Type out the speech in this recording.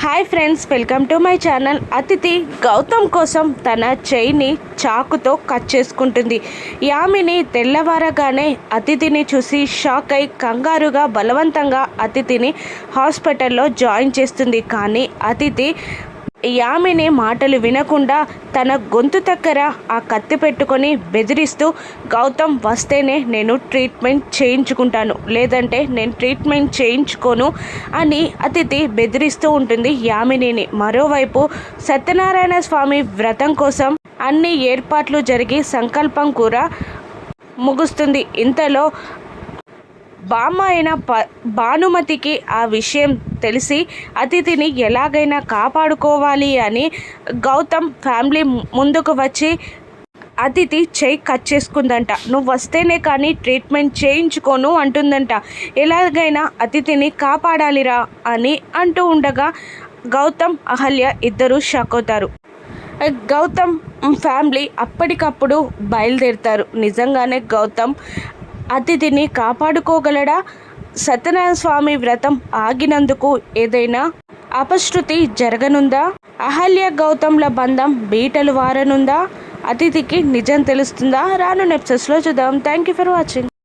Hi friends, welcome to my channel. అతిథి గౌతమ్ కోసం తన చెయ్యిని చాకుతో కట్ చేసుకుంటుంది. యామిని తెల్లవారగానే అతిథిని చూసి షాక్ అయి కంగారుగా బలవంతంగా అతిథిని హాస్పిటల్లో జాయిన్ చేస్తుంది. కానీ అతిథి యామిని మాటలు వినకుండా తన గొంతు దగ్గర ఆ కత్తి పెట్టుకొని బెదిరిస్తూ, గౌతమ్ వస్తేనే నేను ట్రీట్మెంట్ చేయించుకుంటాను, లేదంటే నేను ట్రీట్మెంట్ చేయించుకోను అని అతిథి బెదిరిస్తూ ఉంటుంది యామినిని. మరోవైపు సత్యనారాయణ స్వామి వ్రతం కోసం అన్ని ఏర్పాట్లు జరిగి సంకల్పం కూడా ముగుస్తుంది. ఇంతలో బామ్మ అయిన భానుమతికి ఆ విషయం తెలిసి అతిథిని ఎలాగైనా కాపాడుకోవాలి అని గౌతమ్ ఫ్యామిలీ ముందుకు వచ్చి అతిథి చెయ్యి కట్ చేసుకుందంట. నువ్వు వస్తేనే కానీ ట్రీట్మెంట్ చేయించుకోను అంటుందంట. ఎలాగైనా అతిథిని కాపాడాలిరా అని అంటూ ఉండగా గౌతమ్ అహల్య ఇద్దరూ షాక్ అవుతారు. గౌతమ్ ఫ్యామిలీ అప్పటికప్పుడు బయలుదేరుతారు. నిజంగానే గౌతమ్ అతిథిని కాపాడుకోగలడా? సత్యనారాయణ స్వామి వ్రతం ఆగినందుకు ఏదైనా అపశృతి జరగనుందా? అహల్య గౌతమ్ల బంధం బీటలు వారనుందా? అతిథికి నిజం తెలుస్తుందా? రానున్న ఎపిసోడ్స్లో చూద్దాం. Thank you for watching.